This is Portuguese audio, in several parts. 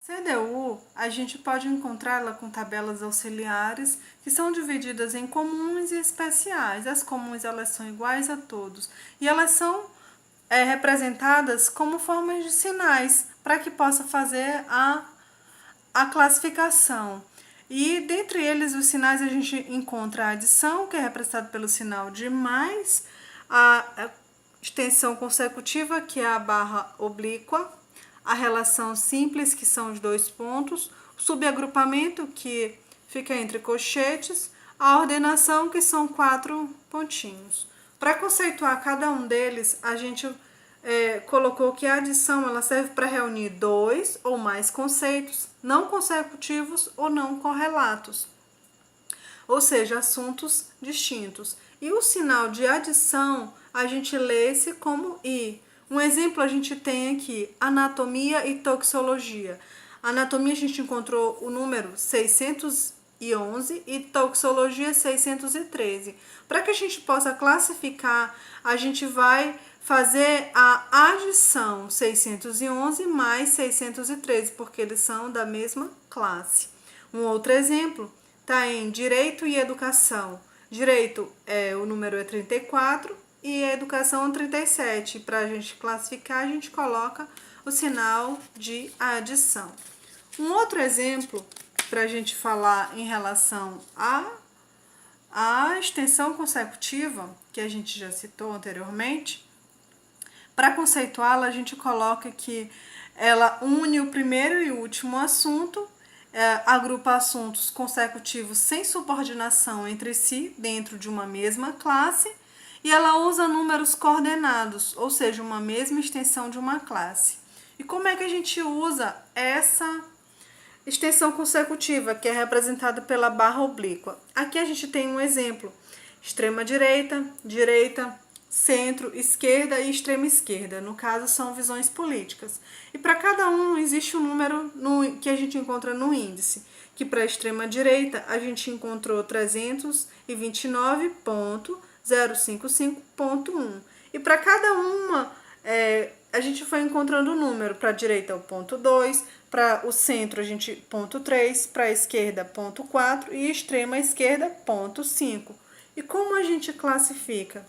CDU, a gente pode encontrá-la com tabelas auxiliares que são divididas em comuns e especiais. As comuns elas são iguais a todos e elas são representadas como formas de sinais para que possa fazer a classificação. E dentre eles, os sinais, a gente encontra a adição, que é representada pelo sinal de mais, a extensão consecutiva, que é a barra oblíqua, a relação simples, que são os dois pontos, o subagrupamento, que fica entre colchetes, a ordenação, que são 4 pontinhos. Para conceituar cada um deles, a gente colocou que a adição ela serve para reunir 2 ou mais conceitos não consecutivos ou não correlatos, ou seja, assuntos distintos. E o sinal de adição a gente lê esse como I. Um exemplo a gente tem aqui, anatomia e toxicologia. Anatomia a gente encontrou o número 611 e toxicologia 613. Para que a gente possa classificar, a gente vai fazer a adição 611 mais 613, porque eles são da mesma classe. Um outro exemplo está em direito e educação. Direito o número é 34 e a educação 37. Para a gente classificar, a gente coloca o sinal de adição. Um outro exemplo para a gente falar em relação à extensão consecutiva, que a gente já citou anteriormente, para conceituá-la, a gente coloca que ela une o primeiro e o último assunto, agrupa assuntos consecutivos sem subordinação entre si, dentro de uma mesma classe, e ela usa números coordenados, ou seja, uma mesma extensão de uma classe. E como é que a gente usa essa extensão consecutiva, que é representada pela barra oblíqua? Aqui a gente tem um exemplo: extrema direita, direita, centro, esquerda e extrema esquerda. No caso, são visões políticas. E para cada um existe um número que a gente encontra no índice, que para a extrema direita a gente encontrou 329.055.1. E para cada uma a gente foi encontrando o número. Para a direita é o ponto 2, para o centro a gente ponto 3, para a esquerda ponto 4 e extrema esquerda ponto 5. E como a gente classifica?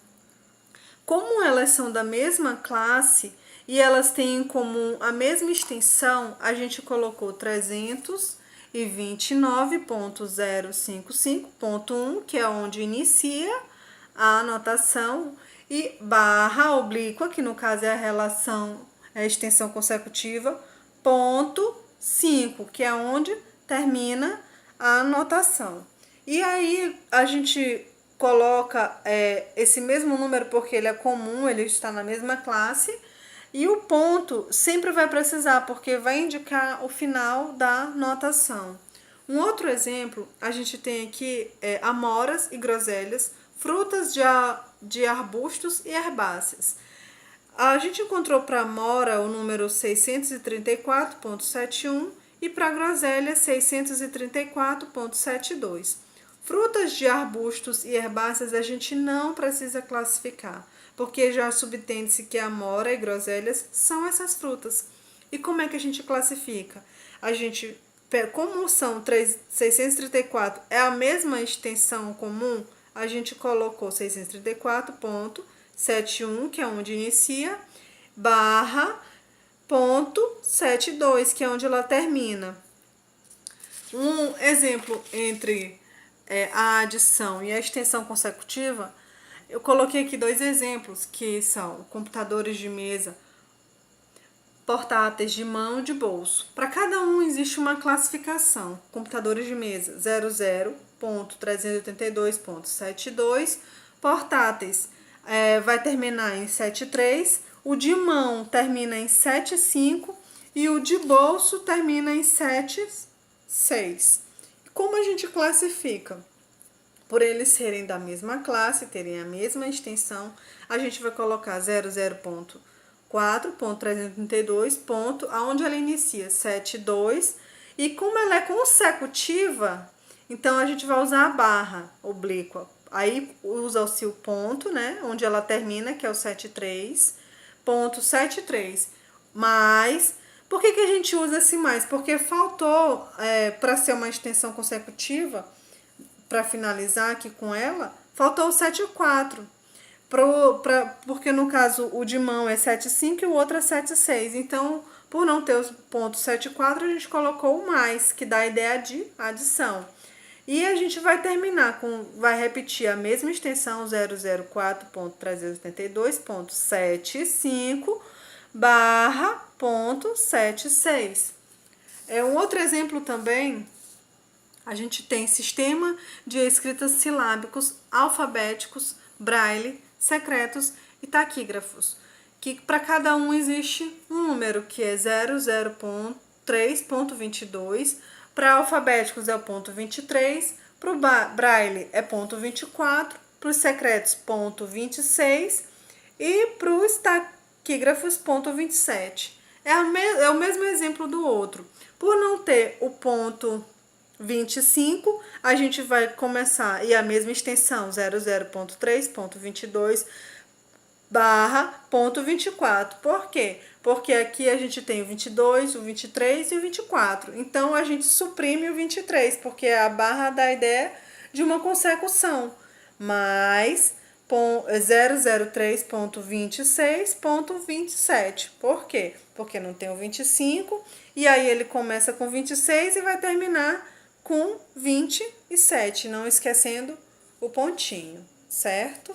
Como elas são da mesma classe e elas têm em comum a mesma extensão, a gente colocou 329.055.1, que é onde inicia a anotação, e barra oblíqua, que no caso é a relação, a extensão consecutiva, ponto 5, que é onde termina a anotação. E aí a gente coloca esse mesmo número porque ele é comum, ele está na mesma classe, e o ponto sempre vai precisar, porque vai indicar o final da notação. Um outro exemplo, a gente tem aqui amoras e groselhas, frutas de arbustos e herbáceas. A gente encontrou para amora o número 634.71 e para groselha 634.72. Frutas de arbustos e herbáceas a gente não precisa classificar, porque já subtende-se que a amora e groselhas são essas frutas. E como é que a gente classifica? A gente, como são 634, é a mesma extensão comum, a gente colocou 634.71, que é onde inicia, barra ponto 72, que é onde ela termina. Um exemplo entre a adição e a extensão consecutiva, eu coloquei aqui 2 exemplos, que são computadores de mesa, portáteis de mão e de bolso. Para cada um existe uma classificação. Computadores de mesa 00.382.72, portáteis vai terminar em 73, o de mão termina em 75 e o de bolso termina em 76. Como a gente classifica? Por eles serem da mesma classe, terem a mesma extensão, a gente vai colocar 00.4.332, aonde ela inicia 72, e como ela é consecutiva, então a gente vai usar a barra oblíqua. Aí usa-se o ponto, né, onde ela termina, que é o 73, ponto 73, mais Por que a gente usa esse mais? Porque faltou, para ser uma extensão consecutiva, para finalizar aqui com ela, faltou o 7,4. Porque no caso o de mão é 7,5 e o outro é 7,6. Então, por não ter os pontos 7,4, a gente colocou o mais, que dá a ideia de adição. E a gente vai terminar vai repetir a mesma extensão 004.382.75 barra ponto 76. Um outro exemplo também, a gente tem sistema de escritas silábicos, alfabéticos, braille, secretos e taquígrafos, que para cada um existe um número, que é 00.3.22, para alfabéticos é o ponto 23, para o braille é ponto 24, para os secretos ponto 26 e para os taquígrafos ponto 27. É o mesmo exemplo do outro. Por não ter o ponto 25, a gente vai começar, e a mesma extensão, 00.3.22 barra ponto 24. Por quê? Porque aqui a gente tem o 22, o 23 e o 24. Então, a gente suprime o 23, porque a barra dá a ideia de uma consecução. Mais 003.26.27. Por quê? Porque não tem o 25, e aí ele começa com 26 e vai terminar com 27, não esquecendo o pontinho, certo?